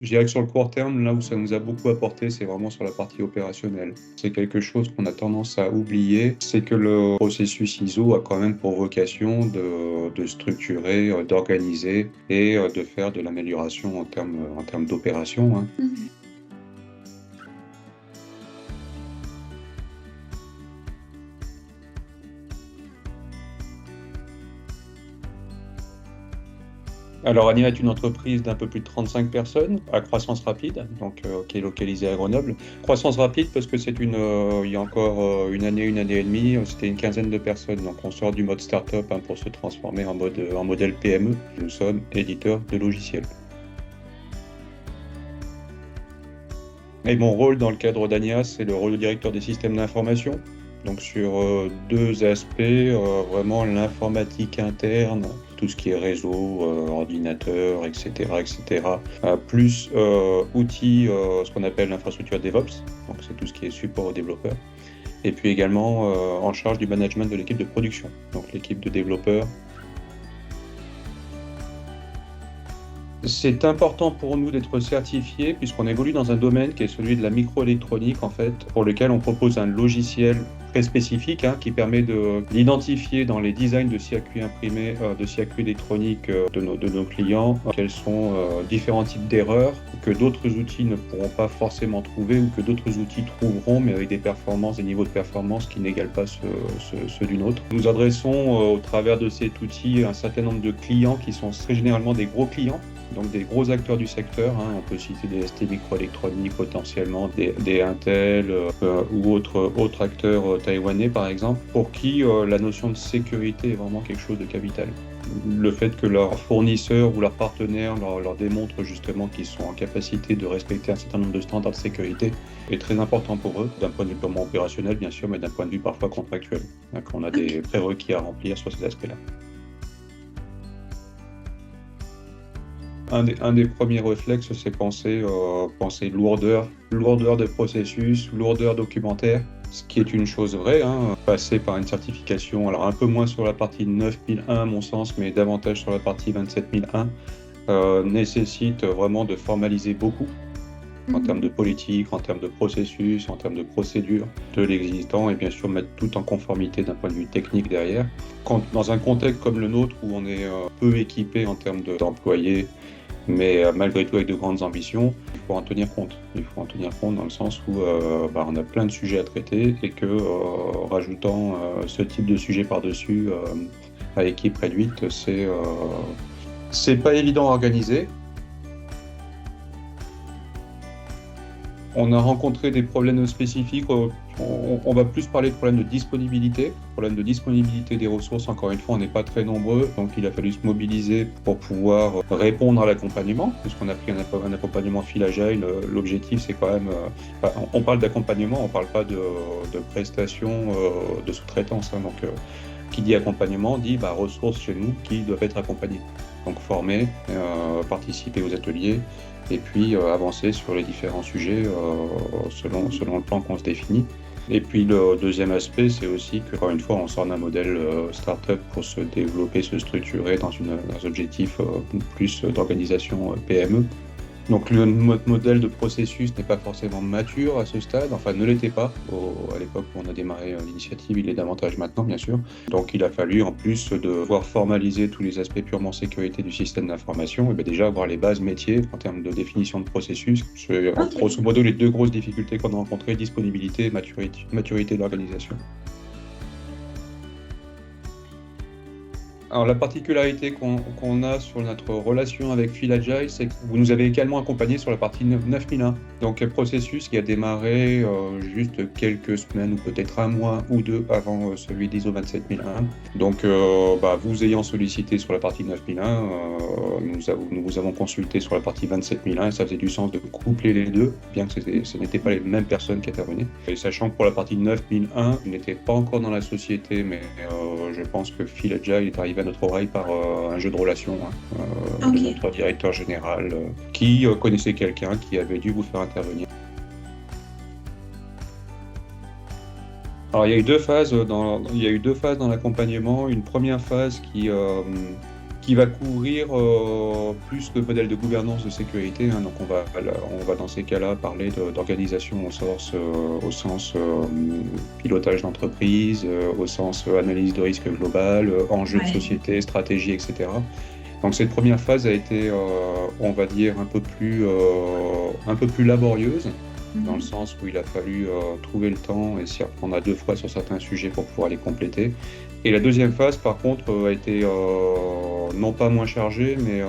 Je dirais que sur le court terme, là où ça nous a beaucoup apporté, c'est vraiment sur la partie opérationnelle. C'est quelque chose qu'on a tendance à oublier, c'est que le processus ISO a quand même pour vocation de structurer, d'organiser et de faire de l'amélioration en termes d'opération, hein. Mmh. Alors Ania est une entreprise d'un peu plus de 35 personnes à croissance rapide, donc qui est localisée à Grenoble. Croissance rapide parce que il y a encore une année et demie, c'était une quinzaine de personnes. Donc on sort du mode start-up, hein, pour se transformer en modèle PME. Nous sommes éditeurs de logiciels. Et mon rôle dans le cadre d'Ania, c'est le rôle de directeur des systèmes d'information. Donc sur deux aspects, vraiment l'informatique interne, tout ce qui est réseau, ordinateur, etc., etc. Plus outils, ce qu'on appelle l'infrastructure DevOps, donc c'est tout ce qui est support aux développeurs. Et puis également en charge du management de l'équipe de production, donc l'équipe de développeurs. C'est important pour nous d'être certifiés puisqu'on évolue dans un domaine qui est celui de la microélectronique en fait, pour lequel on propose un logiciel très spécifique, hein, qui permet d'identifier dans les designs de circuits imprimés, de circuits électroniques de nos clients, quels sont différents types d'erreurs que d'autres outils ne pourront pas forcément trouver ou que d'autres outils trouveront mais avec des performances, des niveaux de performance qui n'égalent pas ceux d'une autre. Nous adressons au travers de cet outil un certain nombre de clients qui sont très généralement des gros clients. Donc des gros acteurs du secteur, hein, on peut citer des ST Microélectroniques potentiellement, des Intel ou autres acteurs taïwanais par exemple, pour qui la notion de sécurité est vraiment quelque chose de capital. Le fait que leurs fournisseurs ou leurs partenaires leur démontrent justement qu'ils sont en capacité de respecter un certain nombre de standards de sécurité est très important pour eux, d'un point de vue purement opérationnel bien sûr, mais d'un point de vue parfois contractuel, hein, quand on a des prérequis à remplir sur ces aspects-là. Un des premiers réflexes, c'est penser lourdeur de processus, lourdeur documentaire, ce qui est une chose vraie, hein. Passer par une certification, alors un peu moins sur la partie 9001 à mon sens, mais davantage sur la partie 27001, nécessite vraiment de formaliser beaucoup en termes de politique, en termes de processus, en termes de procédure de l'existant et bien sûr mettre tout en conformité d'un point de vue technique derrière. Dans un contexte comme le nôtre où on est peu équipé en termes d'employés, mais malgré tout avec de grandes ambitions, il faut en tenir compte. Il faut en tenir compte dans le sens où on a plein de sujets à traiter et que rajoutant ce type de sujet par-dessus à équipe réduite, c'est pas évident à organiser. On a rencontré des problèmes spécifiques. On va plus parler de problèmes de disponibilité. Problème de disponibilité des ressources, encore une fois, on n'est pas très nombreux, donc il a fallu se mobiliser pour pouvoir répondre à l'accompagnement, puisqu'on a pris un accompagnement fil agile. L'objectif, c'est quand même... on parle d'accompagnement, on ne parle pas de prestations de sous-traitance, hein, donc qui dit accompagnement dit ressources chez nous qui doivent être accompagnées. Donc former, participer aux ateliers, et puis avancer sur les différents sujets selon le plan qu'on se définit. Et puis le deuxième aspect, c'est aussi que, encore une fois, on sort d'un modèle start-up pour se développer, se structurer dans un objectif plus d'organisation PME. Donc notre modèle de processus n'est pas forcément mature à ce stade, enfin ne l'était pas à l'époque où on a démarré l'initiative, il est davantage maintenant bien sûr. Donc il a fallu en plus de devoir formaliser tous les aspects purement sécurité du système d'information, et déjà avoir les bases métiers en termes de définition de processus. C'est grosso modo les deux grosses difficultés qu'on a rencontrées, disponibilité et maturité de l'organisation. Alors la particularité qu'on a sur notre relation avec Feel Agile, c'est que vous nous avez également accompagnés sur la partie 9001. Donc un processus qui a démarré juste quelques semaines ou peut-être un mois ou deux avant celui d'ISO 27001. Donc vous ayant sollicité sur la partie 9001, nous vous avons consulté sur la partie 27001 et ça faisait du sens de coupler les deux, bien que ce n'étaient pas les mêmes personnes qui intervenaient. Et sachant que pour la partie 9001, je n'étais pas encore dans la société, mais je pense que Feel Agile est arrivé à notre oreille par un jeu de relations de notre directeur général qui connaissait quelqu'un qui avait dû vous faire intervenir. Alors il y a eu deux phases dans l'accompagnement. Une première phase qui qui va couvrir plus le modèle de gouvernance de sécurité. Donc on va dans ces cas-là parler d'organisation au sens pilotage d'entreprise, au sens analyse de risque global, enjeux de société, stratégie, etc. Donc cette première phase a été, on va dire, un peu plus laborieuse, dans le sens où il a fallu trouver le temps et s'y reprendre à 2 fois sur certains sujets pour pouvoir les compléter. Et la deuxième phase, par contre, a été non pas moins chargée, mais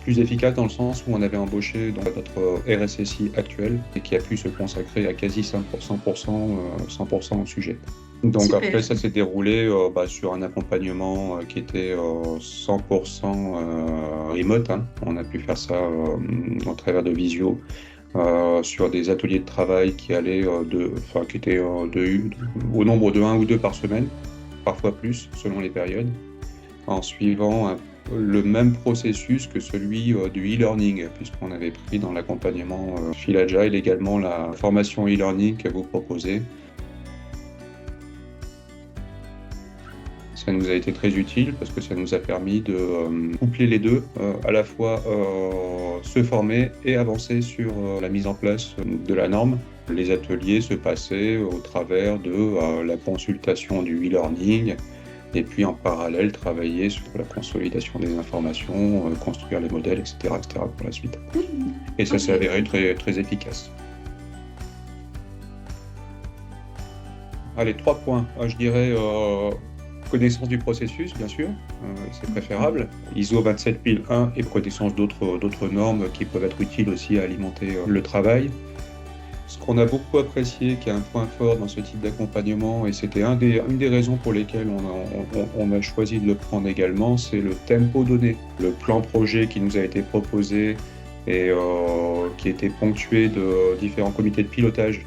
plus efficace dans le sens où on avait embauché donc, notre RSSI actuel et qui a pu se consacrer à quasi 100% au sujet. Donc super. Après, ça s'est déroulé sur un accompagnement qui était 100% remote. On a pu faire ça au travers de visio. Sur des ateliers de travail qui allaient qui étaient au nombre de 1 ou 2 par semaine, parfois plus, selon les périodes, en suivant le même processus que celui du e-learning, puisqu'on avait pris dans l'accompagnement Fil Agile également la formation e-learning que vous proposez. Ça nous a été très utile parce que ça nous a permis de coupler les deux, à la fois se former et avancer sur la mise en place de la norme. Les ateliers se passaient au travers de la consultation du e-learning et puis en parallèle travailler sur la consolidation des informations, construire les modèles, etc. pour la suite. Et ça s'est avéré très, très efficace. Allez, 3 points. Je dirais connaissance du processus, bien sûr, c'est préférable. ISO 27001 et connaissance d'autres normes qui peuvent être utiles aussi à alimenter le travail. Ce qu'on a beaucoup apprécié, qui est un point fort dans ce type d'accompagnement, et c'était une des raisons pour lesquelles on a choisi de le prendre également, c'est le tempo donné. Le plan projet qui nous a été proposé et qui était ponctué de différents comités de pilotage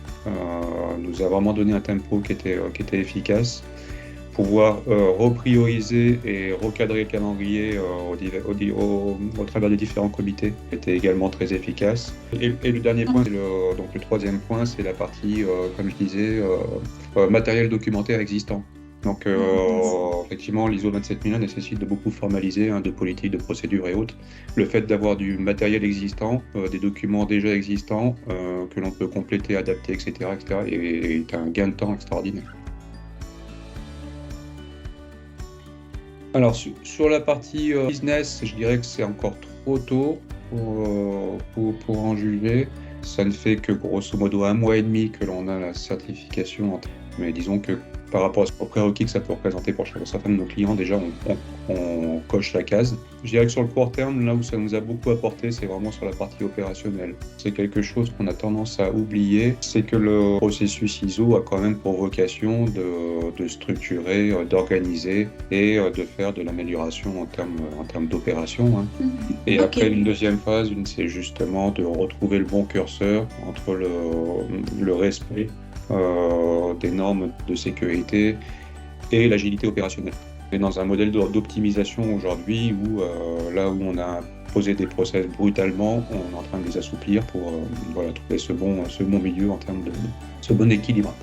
nous a vraiment donné un tempo qui était efficace. Pouvoir reprioriser et recadrer le calendrier au travers des différents comités était également très efficace. Et le dernier point, donc le troisième point, c'est la partie, comme je disais, matériel documentaire existant. Donc effectivement, l'ISO 27001 nécessite de beaucoup formaliser, de politique, de procédures et autres. Le fait d'avoir du matériel existant, des documents déjà existants, que l'on peut compléter, adapter, etc., est un gain de temps extraordinaire. Alors sur la partie business, je dirais que c'est encore trop tôt pour en juger. Ça ne fait que grosso modo 1 mois et demi que l'on a la certification, mais disons que par rapport aux prérequis que ça peut représenter pour certains de nos clients, déjà on coche la case. Je dirais que sur le court terme, là où ça nous a beaucoup apporté, c'est vraiment sur la partie opérationnelle. C'est quelque chose qu'on a tendance à oublier, c'est que le processus ISO a quand même pour vocation de structurer, d'organiser et de faire de l'amélioration en termes d'opération. Et après, une deuxième phase, c'est justement de retrouver le bon curseur entre le respect des normes de sécurité et l'agilité opérationnelle. Et dans un modèle d'optimisation aujourd'hui où là où on a posé des process brutalement, on est en train de les assouplir pour trouver ce bon milieu en termes de ce bon équilibre.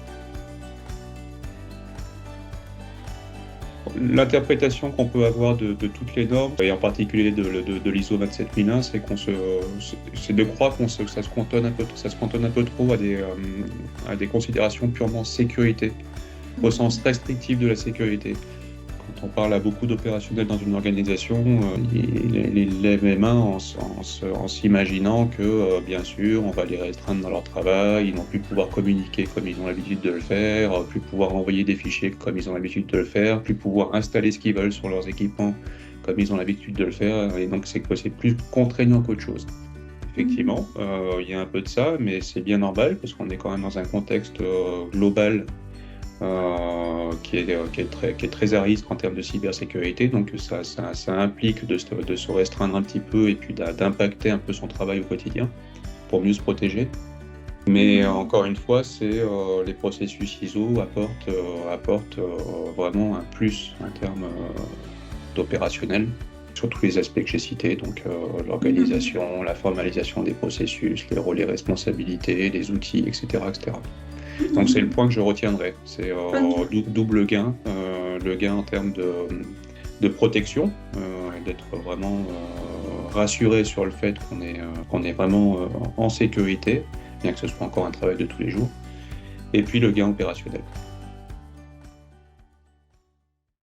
L'interprétation qu'on peut avoir de toutes les normes, et en particulier de l'ISO 27001, c'est de croire que ça se cantonne un peu trop à des considérations purement sécurité, au sens restrictif de la sécurité. Quand on parle à beaucoup d'opérationnels dans une organisation, ils lèvent les mains en s'imaginant que, bien sûr, on va les restreindre dans leur travail, ils n'ont plus pouvoir communiquer comme ils ont l'habitude de le faire, plus pouvoir envoyer des fichiers comme ils ont l'habitude de le faire, plus pouvoir installer ce qu'ils veulent sur leurs équipements comme ils ont l'habitude de le faire, et donc c'est plus contraignant qu'autre chose. Effectivement, il y a un peu de ça, mais c'est bien normal parce qu'on est quand même dans un contexte global qui est très à risque en termes de cybersécurité, donc ça implique de se restreindre un petit peu et puis d'impacter un peu son travail au quotidien pour mieux se protéger. Mais encore une fois, les processus ISO apportent vraiment un plus en termes d'opérationnel sur tous les aspects que j'ai cités, donc l'organisation, la formalisation des processus, les rôles et responsabilités, les outils, etc. Donc c'est le point que je retiendrai, c'est double gain, le gain en termes de protection, d'être vraiment rassuré sur le fait qu'on est vraiment en sécurité, bien que ce soit encore un travail de tous les jours, et puis le gain opérationnel.